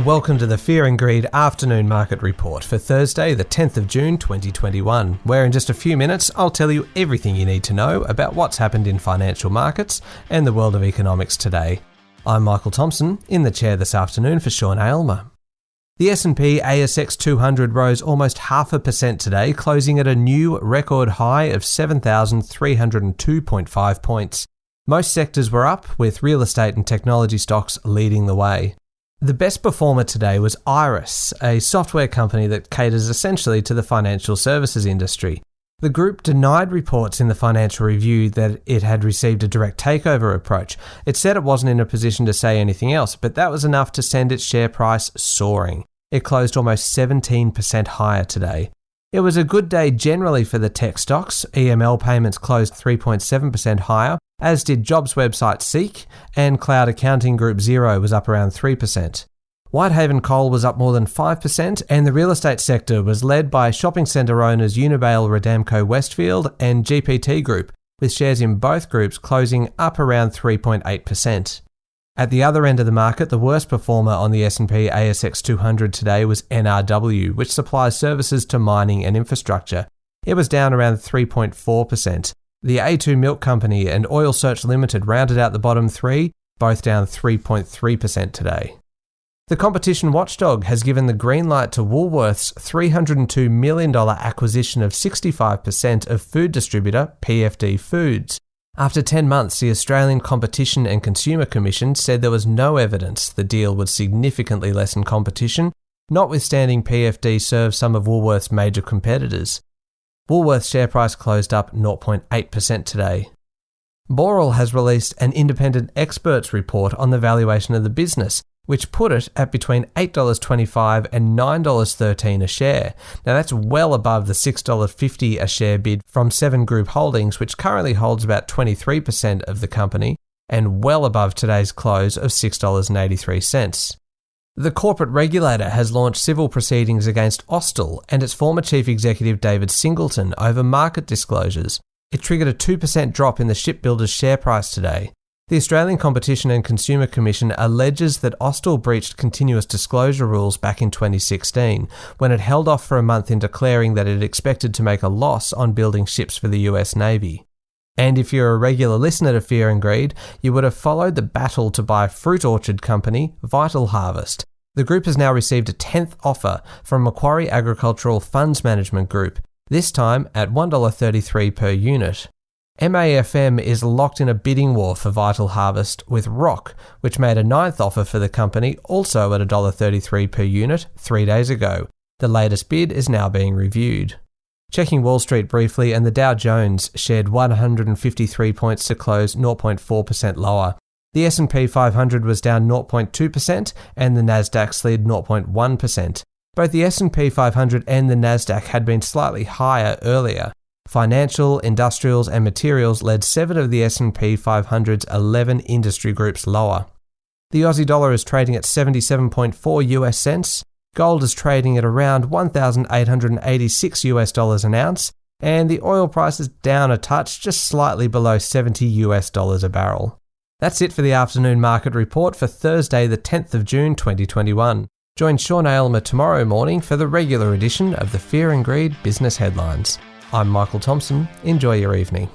Welcome to the Fear and Greed Afternoon Market Report for Thursday, the 10th of June 2021, where in just a few minutes I'll tell you everything you need to know about what's happened in financial markets and the world of economics today. I'm Michael Thompson, in the chair this afternoon for Sean Aylmer. The S&P ASX 200 rose almost 0.5% today, closing at a new record high of 7,302.5 points. Most sectors were up, with real estate and technology stocks leading the way. The best performer today was Iress, a software company that caters essentially to the financial services industry. The group denied reports in the Financial Review that it had received a direct takeover approach. It said it wasn't in a position to say anything else, but that was enough to send its share price soaring. It closed almost 17% higher today. It was a good day generally for the tech stocks. EML payments closed 3.7% higher, as did jobs website Seek, and cloud accounting group Xero was up around 3%. Whitehaven Coal was up more than 5%, and the real estate sector was led by shopping centre owners Unibail Rodamco Westfield and GPT Group, with shares in both groups closing up around 3.8%. At the other end of the market, the worst performer on the S&P ASX 200 today was NRW, which supplies services to mining and infrastructure. It was down around 3.4%. The A2 Milk Company and Oil Search Limited rounded out the bottom three, both down 3.3% today. The competition watchdog has given the green light to Woolworths' $302 million acquisition of 65% of food distributor PFD Foods. After 10 months, the Australian Competition and Consumer Commission said there was no evidence the deal would significantly lessen competition, notwithstanding PFD serves some of Woolworths' major competitors. Woolworths' share price closed up 0.8% today. Boral has released an independent experts report on the valuation of the business, which put it at between $8.25 and $9.13 a share. Now that's well above the $6.50 a share bid from Seven Group Holdings, which currently holds about 23% of the company, and well above today's close of $6.83. The corporate regulator has launched civil proceedings against Austal and its former chief executive David Singleton over market disclosures. It triggered a 2% drop in the shipbuilder's share price today. The Australian Competition and Consumer Commission alleges that Austal breached continuous disclosure rules back in 2016, when it held off for a month in declaring that it expected to make a loss on building ships for the US Navy. And if you're a regular listener to Fear and Greed, you would have followed the battle to buy fruit orchard company Vital Harvest. The group has now received a 10th offer from Macquarie Agricultural Funds Management Group, this time at $1.33 per unit. MAFM is locked in a bidding war for Vital Harvest with Rock, which made a 9th offer for the company, also at $1.33 per unit, 3 days ago. The latest bid is now being reviewed. Checking Wall Street briefly, and the Dow Jones shared 153 points to close 0.4% lower. The S&P 500 was down 0.2% and the Nasdaq slid 0.1%. Both the S&P 500 and the Nasdaq had been slightly higher earlier. Financial, industrials and materials led 7 of the S&P 500's 11 industry groups lower. The Aussie dollar is trading at 77.4 US cents. Gold is trading at around $1,886 US dollars an ounce, and the oil price is down a touch, just slightly below $70 US dollars a barrel. That's it for the afternoon market report for Thursday, the 10th of June 2021. Join Sean Aylmer tomorrow morning for the regular edition of the Fear and Greed Business Headlines. I'm Michael Thompson. Enjoy your evening.